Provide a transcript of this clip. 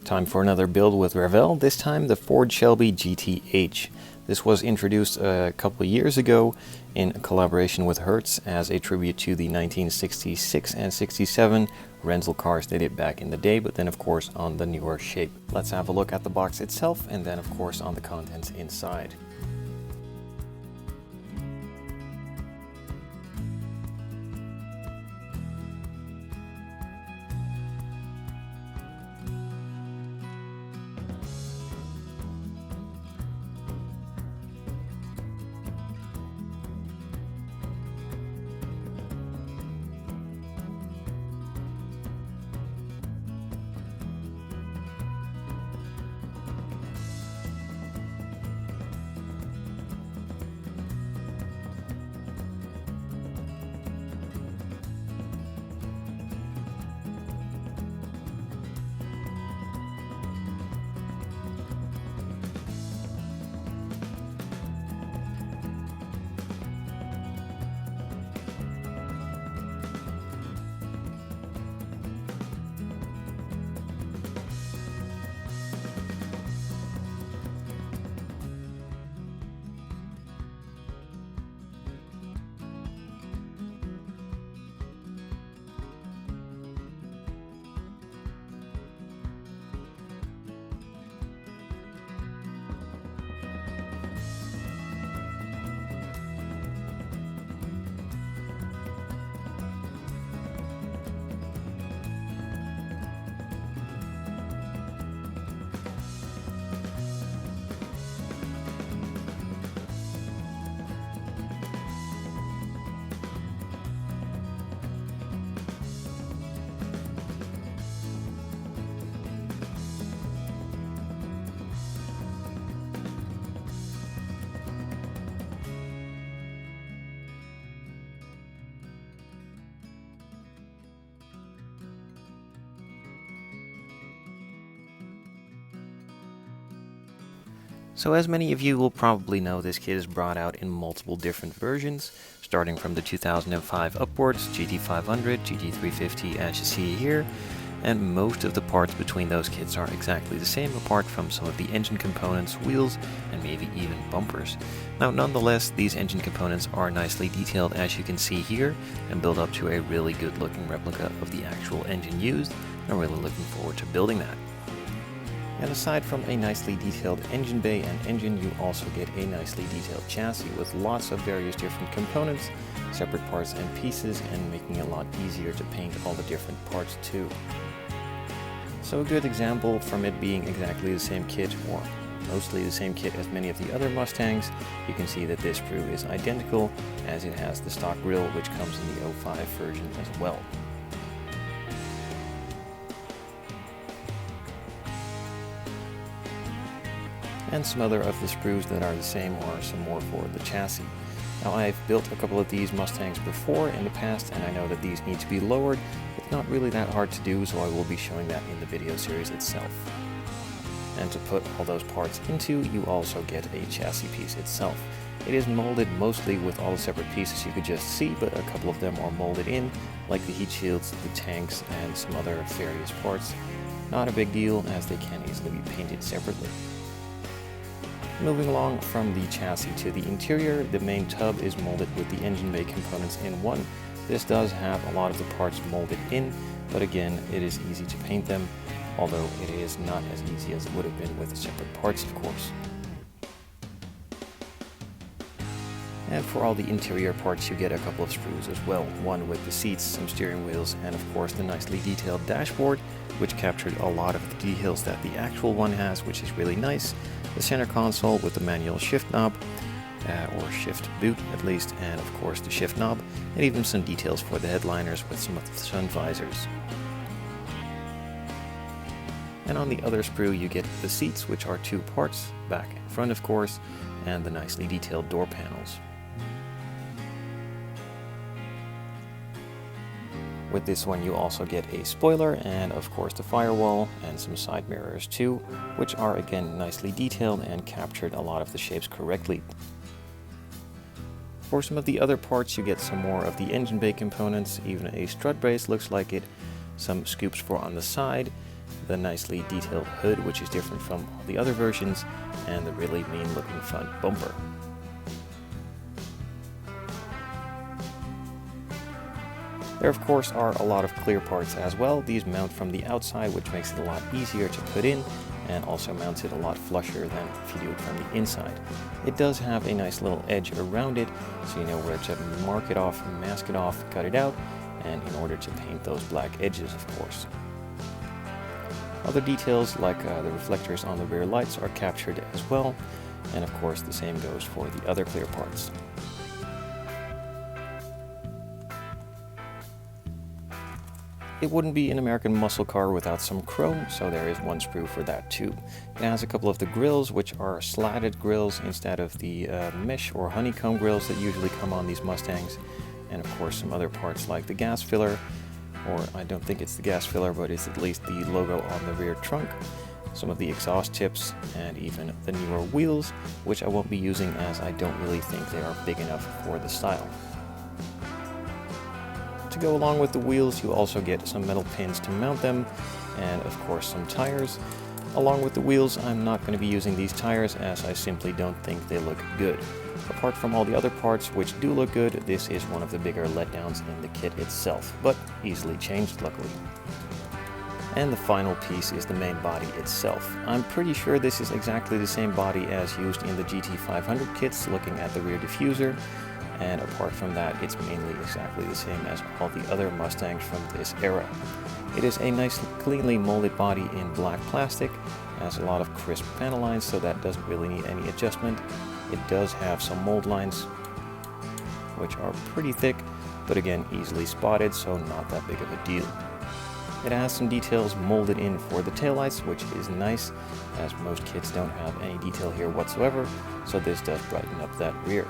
Time for another build with Revell, this time the Ford Shelby GTH. This was introduced a couple of years ago in collaboration with Hertz as a tribute to the 1966 and 67 rental cars they did back in the day, but then of course on the newer shape. Let's have a look at the box itself and then of course on the contents inside. So as many of you will probably know, this kit is brought out in multiple different versions, starting from the 2005 upwards, GT500, GT350 as you see here, and most of the parts between those kits are exactly the same apart from some of the engine components, wheels, and maybe even bumpers. Now nonetheless, these engine components are nicely detailed as you can see here, and build up to a really good looking replica of the actual engine used. I'm really looking forward to building that. And aside from a nicely detailed engine bay and engine, you also get a nicely detailed chassis with lots of various different components, separate parts and pieces, and making it a lot easier to paint all the different parts too. So a good example from it being exactly the same kit, or mostly the same kit as many of the other Mustangs, you can see that this sprue is identical as it has the stock grille which comes in the 05 version as well. And some other of the sprues that are the same are some more for the chassis. Now I've built a couple of these Mustangs before in the past, and I know that these need to be lowered. It's not really that hard to do, so I will be showing that in the video series itself. And to put all those parts into, you also get a chassis piece itself. It is molded mostly with all the separate pieces you could just see, but a couple of them are molded in, like the heat shields, the tanks, and some other various parts. Not a big deal, as they can easily be painted separately. Moving along from the chassis to the interior, the main tub is molded with the engine bay components in one. This does have a lot of the parts molded in, but again, it is easy to paint them, although it is not as easy as it would have been with separate parts, of course. And for all the interior parts, you get a couple of sprues as well, one with the seats, some steering wheels, and of course the nicely detailed dashboard, which captured a lot of the details that the actual one has, which is really nice. The center console with the manual shift knob, or shift boot at least, and of course the shift knob, and even some details for the headliners with some of the sun visors. And on the other sprue you get the seats, which are two parts, back and front of course, and the nicely detailed door panels. With this one you also get a spoiler and of course the firewall and some side mirrors too, which are again nicely detailed and captured a lot of the shapes correctly. For some of the other parts you get some more of the engine bay components, even a strut brace looks like it, some scoops for on the side, the nicely detailed hood, which is different from all the other versions, and the really mean looking front bumper. There of course are a lot of clear parts as well. These mount from the outside, which makes it a lot easier to put in, and also mounts it a lot flusher than if you do it from the inside. It does have a nice little edge around it, so you know where to mark it off, mask it off, cut it out, and in order to paint those black edges, of course. Other details like the reflectors on the rear lights are captured as well, and of course the same goes for the other clear parts. It wouldn't be an American muscle car without some chrome, so there is one sprue for that too. It has a couple of the grills, which are slatted grills instead of the mesh or honeycomb grills that usually come on these Mustangs. And of course some other parts like the gas filler, or I don't think it's the gas filler, but it's at least the logo on the rear trunk. Some of the exhaust tips, and even the newer wheels, which I won't be using as I don't really think they are big enough for the style. To go along with the wheels, you also get some metal pins to mount them, and of course some tires. Along with the wheels, I'm not going to be using these tires as I simply don't think they look good. Apart from all the other parts which do look good, this is one of the bigger letdowns in the kit itself, but easily changed luckily. And the final piece is the main body itself. I'm pretty sure this is exactly the same body as used in the GT500 kits, looking at the rear diffuser. And apart from that, it's mainly exactly the same as all the other Mustangs from this era. It is a nice cleanly molded body in black plastic, has a lot of crisp panel lines, so that doesn't really need any adjustment. It does have some mold lines, which are pretty thick, but again easily spotted, so not that big of a deal. It has some details molded in for the taillights, which is nice, as most kits don't have any detail here whatsoever, so this does brighten up that rear.